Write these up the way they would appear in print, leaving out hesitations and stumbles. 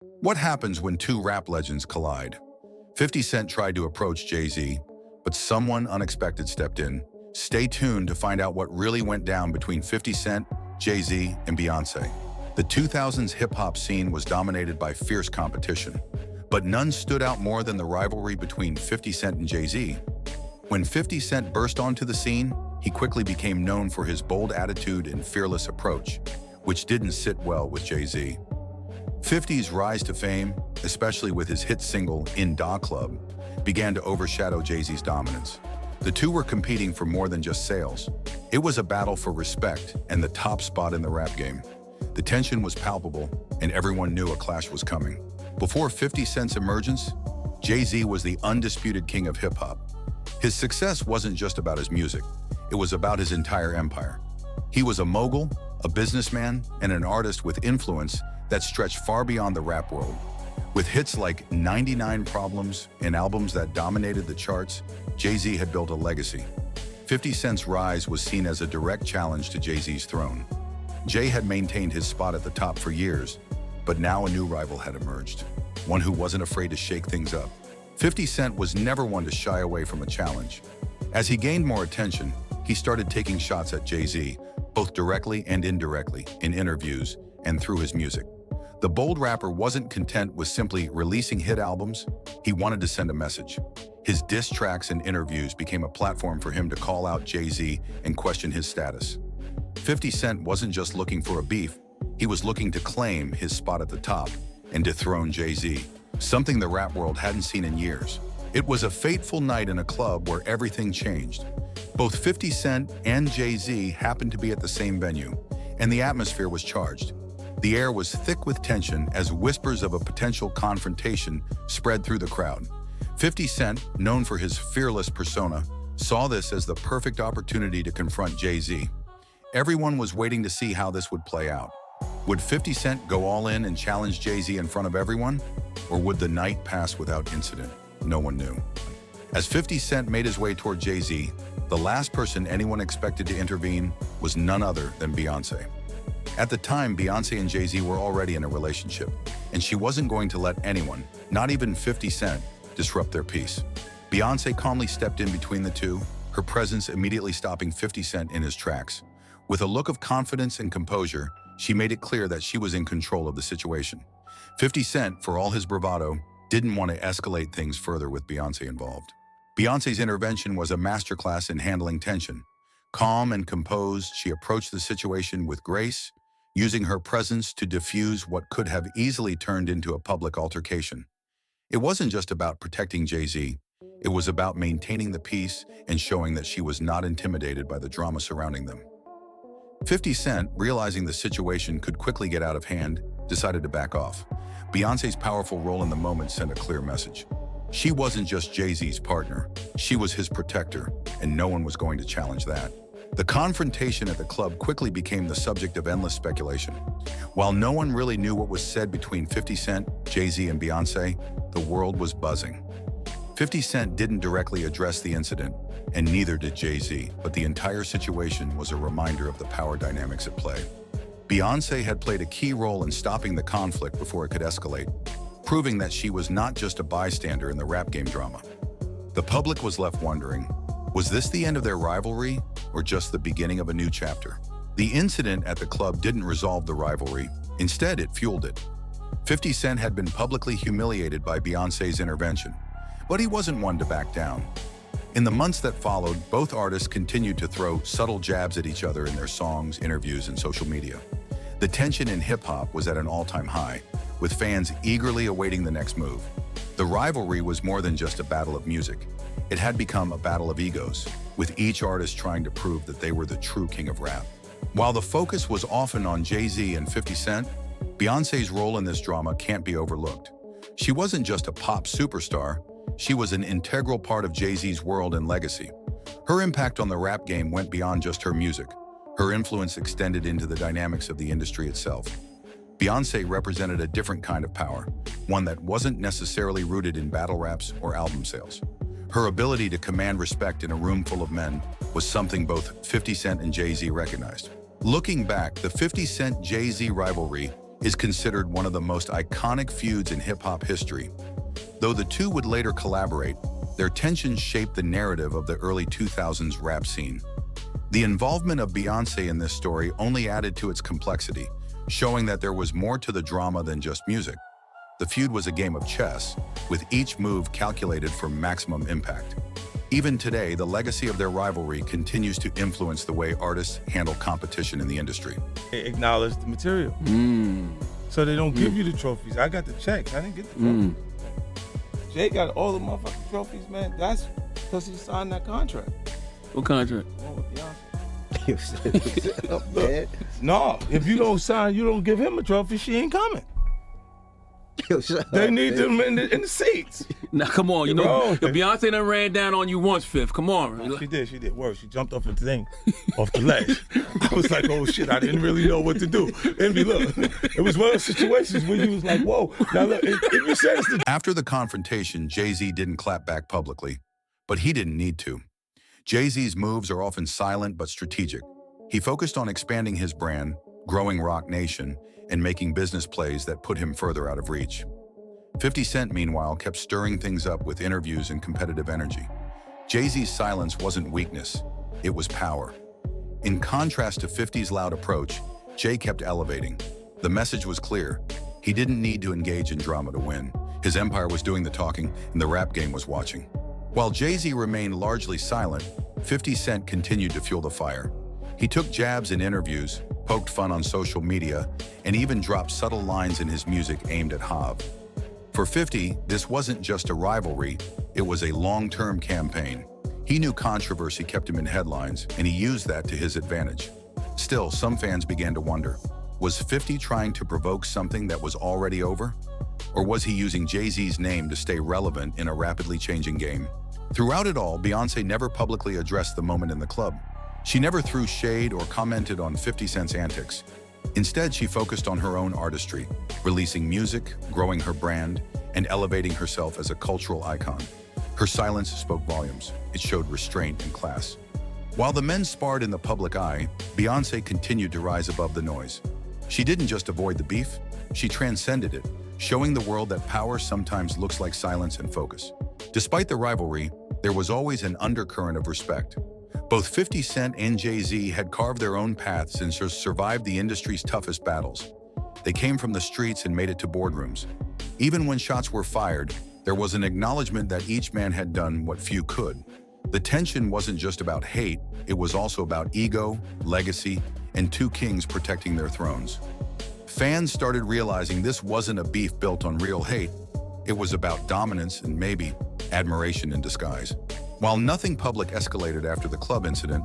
What happens when two rap legends collide? 50 Cent tried to approach Jay-Z, but someone unexpected stepped in. Stay tuned to find out what really went down between 50 Cent, Jay-Z, and Beyoncé. The 2000s hip-hop scene was dominated by fierce competition, but none stood out more than the rivalry between 50 Cent and Jay-Z. When 50 Cent burst onto the scene, he quickly became known for his bold attitude and fearless approach, which didn't sit well with Jay-Z. 50's rise to fame, especially with his hit single In Da Club, began to overshadow Jay-Z's dominance. The two were competing for more than just sales. It was a battle for respect and the top spot in the rap game. The tension was palpable, and everyone knew a clash was coming. Before 50 Cent's emergence, Jay-Z was the undisputed king of hip-hop. His success wasn't just about his music, it was about his entire empire. He was a mogul, a businessman, and an artist with influence that stretched far beyond the rap world. With hits like 99 Problems and albums that dominated the charts, Jay-Z had built a legacy. 50 Cent's rise was seen as a direct challenge to Jay-Z's throne. Jay had maintained his spot at the top for years, but now a new rival had emerged, one who wasn't afraid to shake things up. 50 Cent was never one to shy away from a challenge. As he gained more attention, he started taking shots at Jay-Z, both directly and indirectly, in interviews and through his music. The bold rapper wasn't content with simply releasing hit albums, he wanted to send a message. His diss tracks and interviews became a platform for him to call out Jay-Z and question his status. 50 Cent wasn't just looking for a beef, he was looking to claim his spot at the top and dethrone Jay-Z, something the rap world hadn't seen in years. It was a fateful night in a club where everything changed. Both 50 Cent and Jay-Z happened to be at the same venue, and the atmosphere was charged. The air was thick with tension as whispers of a potential confrontation spread through the crowd. 50 Cent, known for his fearless persona, saw this as the perfect opportunity to confront Jay-Z. Everyone was waiting to see how this would play out. Would 50 Cent go all in and challenge Jay-Z in front of everyone? Or would the night pass without incident? No one knew. As 50 Cent made his way toward Jay-Z, the last person anyone expected to intervene was none other than Beyoncé. At the time, Beyoncé and Jay-Z were already in a relationship, and she wasn't going to let anyone, not even 50 Cent, disrupt their peace. Beyoncé calmly stepped in between the two, her presence immediately stopping 50 Cent in his tracks. With a look of confidence and composure, she made it clear that she was in control of the situation. 50 Cent, for all his bravado, didn't want to escalate things further with Beyoncé involved. Beyoncé's intervention was a masterclass in handling tension. Calm and composed, she approached the situation with grace, using her presence to diffuse what could have easily turned into a public altercation. It wasn't just about protecting Jay-Z, it was about maintaining the peace and showing that she was not intimidated by the drama surrounding them. 50 Cent, realizing the situation could quickly get out of hand, decided to back off. Beyoncé's powerful role in the moment sent a clear message. She wasn't just Jay-Z's partner, she was his protector, and no one was going to challenge that. The confrontation at the club quickly became the subject of endless speculation. While no one really knew what was said between 50 Cent, Jay-Z, and Beyoncé, the world was buzzing. 50 Cent didn't directly address the incident, and neither did Jay-Z, but the entire situation was a reminder of the power dynamics at play. Beyoncé had played a key role in stopping the conflict before it could escalate, proving that she was not just a bystander in the rap game drama. The public was left wondering, was this the end of their rivalry, or just the beginning of a new chapter? The incident at the club didn't resolve the rivalry, instead it fueled it. 50 Cent had been publicly humiliated by Beyoncé's intervention, but he wasn't one to back down. In the months that followed, both artists continued to throw subtle jabs at each other in their songs, interviews, and social media. The tension in hip-hop was at an all-time high, with fans eagerly awaiting the next move. The rivalry was more than just a battle of music. It had become a battle of egos, with each artist trying to prove that they were the true king of rap. While the focus was often on Jay-Z and 50 Cent, Beyoncé's role in this drama can't be overlooked. She wasn't just a pop superstar, she was an integral part of Jay-Z's world and legacy. Her impact on the rap game went beyond just her music. Her influence extended into the dynamics of the industry itself. Beyoncé represented a different kind of power, one that wasn't necessarily rooted in battle raps or album sales. Her ability to command respect in a room full of men was something both 50 Cent and Jay-Z recognized. Looking back, the 50 Cent Jay-Z rivalry is considered one of the most iconic feuds in hip-hop history. Though the two would later collaborate, their tensions shaped the narrative of the early 2000s rap scene. The involvement of Beyoncé in this story only added to its complexity, showing that there was more to the drama than just music. The feud was a game of chess, with each move calculated for maximum impact. Even today, the legacy of their rivalry continues to influence the way artists handle competition in the industry. They acknowledge the material. So they don't give you the trophies. I got the checks. I didn't get the trophies. Jay got all the motherfucking trophies, man. That's because he signed that contract. What contract? One with Beyonce. No, if you don't sign, you don't give him a trophy, she ain't coming. They need them in the seats. Now, come on, you know, Beyonce done ran down on you once, Fifth. Come on. She did. Worse, she jumped off the thing, off the ledge. I was like, oh shit, I didn't really know what to do. Envy, look, it was one of those situations where you was like, whoa. Now look, if you said it's the... After the confrontation, Jay-Z didn't clap back publicly, but he didn't need to. Jay-Z's moves are often silent but strategic. He focused on expanding his brand, growing Roc Nation, and making business plays that put him further out of reach. 50 Cent, meanwhile, kept stirring things up with interviews and competitive energy. Jay-Z's silence wasn't weakness, it was power. In contrast to 50's loud approach, Jay kept elevating. The message was clear. He didn't need to engage in drama to win. His empire was doing the talking, and the rap game was watching. While Jay-Z remained largely silent, 50 Cent continued to fuel the fire. He took jabs in interviews, poked fun on social media, and even dropped subtle lines in his music aimed at Hav. For 50, this wasn't just a rivalry, it was a long-term campaign. He knew controversy kept him in headlines, and he used that to his advantage. Still, some fans began to wonder, was 50 trying to provoke something that was already over? Or was he using Jay-Z's name to stay relevant in a rapidly changing game? Throughout it all, Beyoncé never publicly addressed the moment in the club. She never threw shade or commented on 50 Cent's antics. Instead, she focused on her own artistry, releasing music, growing her brand, and elevating herself as a cultural icon. Her silence spoke volumes. It showed restraint and class. While the men sparred in the public eye, Beyoncé continued to rise above the noise. She didn't just avoid the beef, she transcended it, showing the world that power sometimes looks like silence and focus. Despite the rivalry, there was always an undercurrent of respect. Both 50 Cent and Jay-Z had carved their own paths and survived the industry's toughest battles. They came from the streets and made it to boardrooms. Even when shots were fired, there was an acknowledgement that each man had done what few could. The tension wasn't just about hate, it was also about ego, legacy, and two kings protecting their thrones. Fans started realizing this wasn't a beef built on real hate. It was about dominance and maybe admiration in disguise. While nothing public escalated after the club incident,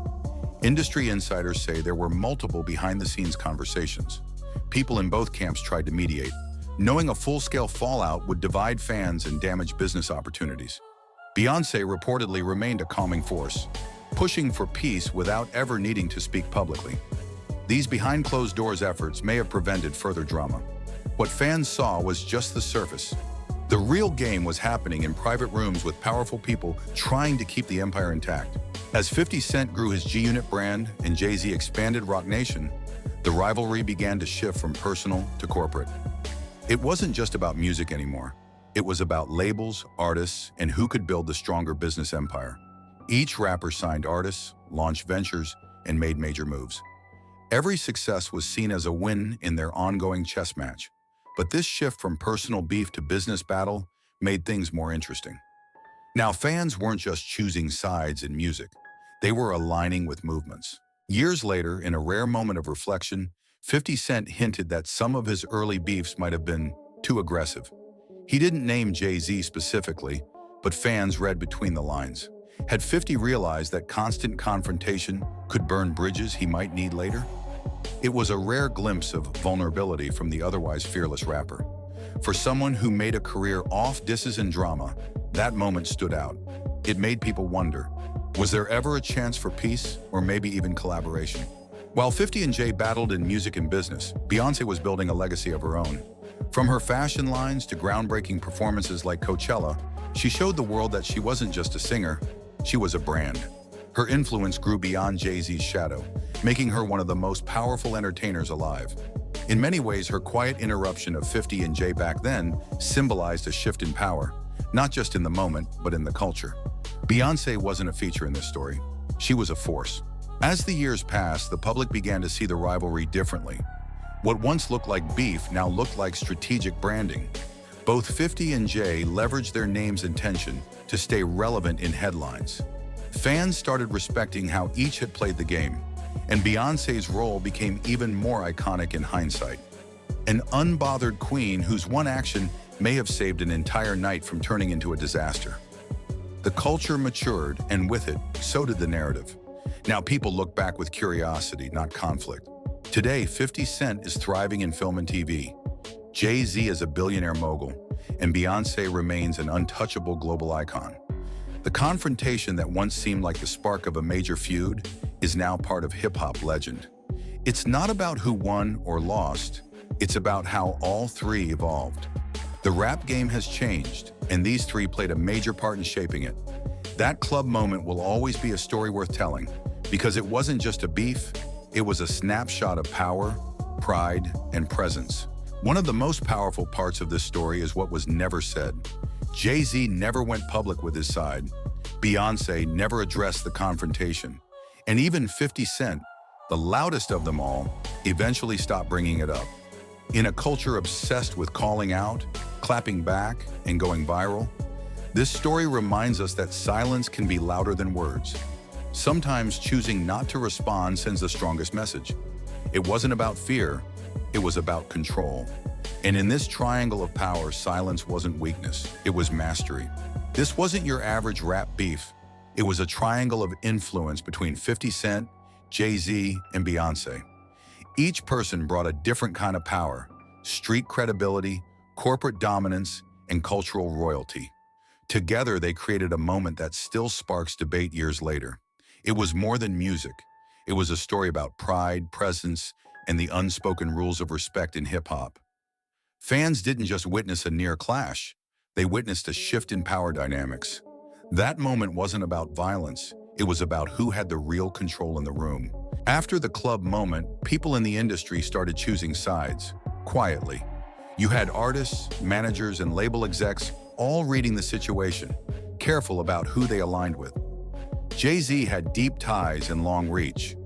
industry insiders say there were multiple behind-the-scenes conversations. People in both camps tried to mediate, knowing a full-scale fallout would divide fans and damage business opportunities. Beyoncé reportedly remained a calming force, pushing for peace without ever needing to speak publicly. These behind-closed-doors efforts may have prevented further drama. What fans saw was just the surface. The real game was happening in private rooms with powerful people trying to keep the empire intact. As 50 Cent grew his G-Unit brand and Jay-Z expanded Roc Nation, the rivalry began to shift from personal to corporate. It wasn't just about music anymore. It was about labels, artists, and who could build the stronger business empire. Each rapper signed artists, launched ventures, and made major moves. Every success was seen as a win in their ongoing chess match. But this shift from personal beef to business battle made things more interesting. Now, fans weren't just choosing sides in music. They were aligning with movements. Years later, in a rare moment of reflection, 50 Cent hinted that some of his early beefs might have been too aggressive. He didn't name Jay-Z specifically, but fans read between the lines. Had 50 realized that constant confrontation could burn bridges he might need later? It was a rare glimpse of vulnerability from the otherwise fearless rapper. For someone who made a career off disses and drama, that moment stood out. It made people wonder, was there ever a chance for peace or maybe even collaboration? While 50 and Jay battled in music and business, Beyoncé was building a legacy of her own. From her fashion lines to groundbreaking performances like Coachella, she showed the world that she wasn't just a singer, she was a brand. Her influence grew beyond Jay-Z's shadow, making her one of the most powerful entertainers alive. In many ways, her quiet interruption of 50 and Jay back then symbolized a shift in power, not just in the moment, but in the culture. Beyoncé wasn't a feature in this story. She was a force. As the years passed, the public began to see the rivalry differently. What once looked like beef now looked like strategic branding. Both 50 and Jay leveraged their name's intention to stay relevant in headlines. Fans started respecting how each had played the game, and Beyoncé's role became even more iconic in hindsight. An unbothered queen whose one action may have saved an entire night from turning into a disaster. The culture matured, and with it, so did the narrative. Now people look back with curiosity, not conflict. Today, 50 Cent is thriving in film and TV. Jay-Z is a billionaire mogul, and Beyoncé remains an untouchable global icon. The confrontation that once seemed like the spark of a major feud is now part of hip-hop legend. It's not about who won or lost, it's about how all three evolved. The rap game has changed, and these three played a major part in shaping it. That club moment will always be a story worth telling, because it wasn't just a beef, it was a snapshot of power, pride, and presence. One of the most powerful parts of this story is what was never said. Jay-Z never went public with his side. Beyoncé never addressed the confrontation. And even 50 Cent, the loudest of them all, eventually stopped bringing it up. In a culture obsessed with calling out, clapping back, and going viral, this story reminds us that silence can be louder than words. Sometimes choosing not to respond sends the strongest message. It wasn't about fear, it was about control. And in this triangle of power, silence wasn't weakness, it was mastery. This wasn't your average rap beef. It was a triangle of influence between 50 Cent, Jay-Z, and Beyoncé. Each person brought a different kind of power: street credibility, corporate dominance, and cultural royalty. Together, they created a moment that still sparks debate years later. It was more than music. It was a story about pride, presence, and the unspoken rules of respect in hip-hop. Fans didn't just witness a near clash, they witnessed a shift in power dynamics. That moment wasn't about violence, it was about who had the real control in the room. After the club moment, people in the industry started choosing sides, quietly. You had artists, managers, and label execs all reading the situation, careful about who they aligned with. Jay-Z had deep ties and long reach.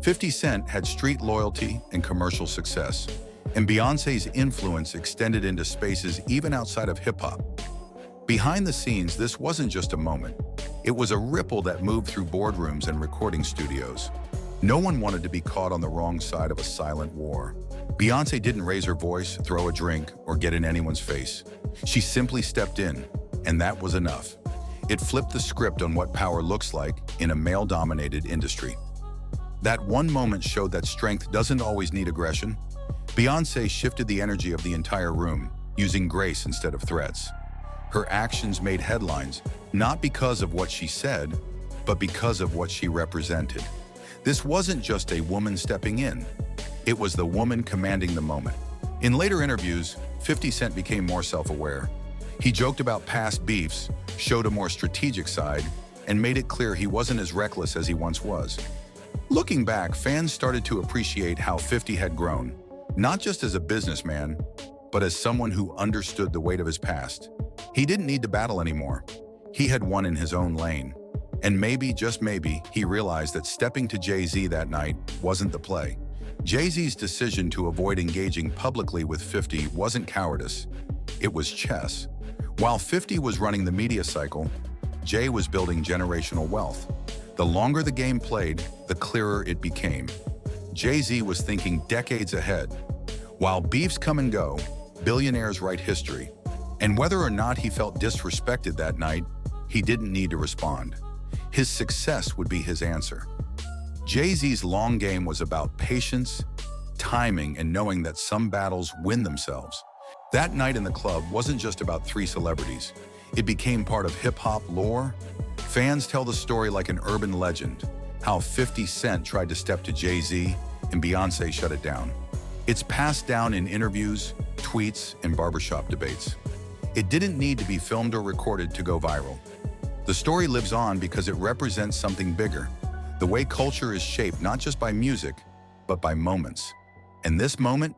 50 Cent had street loyalty and commercial success. And Beyoncé's influence extended into spaces even outside of hip-hop. Behind the scenes, this wasn't just a moment. It was a ripple that moved through boardrooms and recording studios. No one wanted to be caught on the wrong side of a silent war. Beyoncé didn't raise her voice, throw a drink, or get in anyone's face. She simply stepped in, and that was enough. It flipped the script on what power looks like in a male-dominated industry. That one moment showed that strength doesn't always need aggression. Beyoncé shifted the energy of the entire room, using grace instead of threats. Her actions made headlines, not because of what she said, but because of what she represented. This wasn't just a woman stepping in. It was the woman commanding the moment. In later interviews, 50 Cent became more self-aware. He joked about past beefs, showed a more strategic side, and made it clear he wasn't as reckless as he once was. Looking back, fans started to appreciate how 50 had grown, not just as a businessman, but as someone who understood the weight of his past. He didn't need to battle anymore. He had won in his own lane. And maybe, just maybe, he realized that stepping to Jay-Z that night wasn't the play. Jay-Z's decision to avoid engaging publicly with 50 wasn't cowardice, it was chess. While 50 was running the media cycle, Jay was building generational wealth. The longer the game played, the clearer it became. Jay-Z was thinking decades ahead. While beefs come and go, billionaires write history. And whether or not he felt disrespected that night, he didn't need to respond. His success would be his answer. Jay-Z's long game was about patience, timing, and knowing that some battles win themselves. That night in the club wasn't just about three celebrities. It became part of hip-hop lore. Fans tell the story like an urban legend, how 50 Cent tried to step to Jay-Z and Beyoncé shut it down. It's passed down in interviews, tweets, and barbershop debates. It didn't need to be filmed or recorded to go viral. The story lives on because it represents something bigger, the way culture is shaped not just by music, but by moments. And this moment,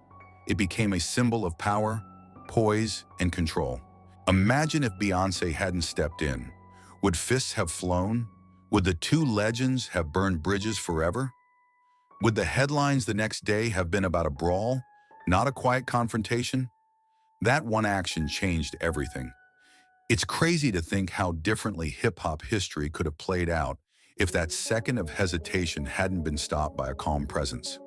it became a symbol of power, poise, and control. Imagine if Beyoncé hadn't stepped in. Would fists have flown? Would the two legends have burned bridges forever? Would the headlines the next day have been about a brawl, not a quiet confrontation? That one action changed everything. It's crazy to think how differently hip-hop history could have played out if that second of hesitation hadn't been stopped by a calm presence.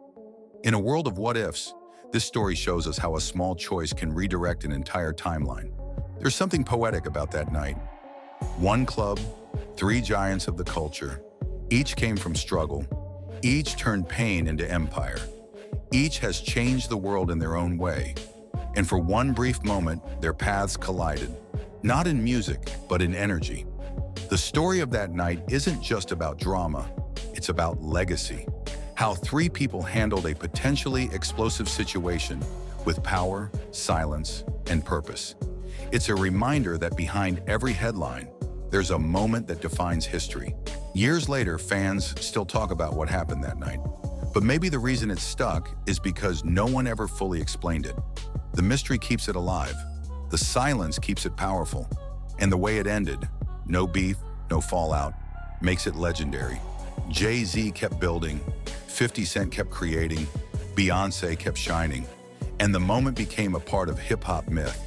In a world of what-ifs, this story shows us how a small choice can redirect an entire timeline. There's something poetic about that night. One club, three giants of the culture. Each came from struggle. Each turned pain into empire. Each has changed the world in their own way. And for one brief moment, their paths collided. Not in music, but in energy. The story of that night isn't just about drama, it's about legacy. How three people handled a potentially explosive situation with power, silence, and purpose. It's a reminder that behind every headline, there's a moment that defines history. Years later, fans still talk about what happened that night. But maybe the reason it's stuck is because no one ever fully explained it. The mystery keeps it alive. The silence keeps it powerful. And the way it ended, no beef, no fallout, makes it legendary. Jay-Z kept building, 50 Cent kept creating, Beyoncé kept shining, and the moment became a part of hip-hop myth.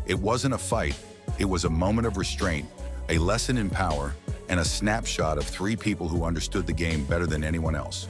It wasn't a fight, it was a moment of restraint, a lesson in power, and a snapshot of three people who understood the game better than anyone else.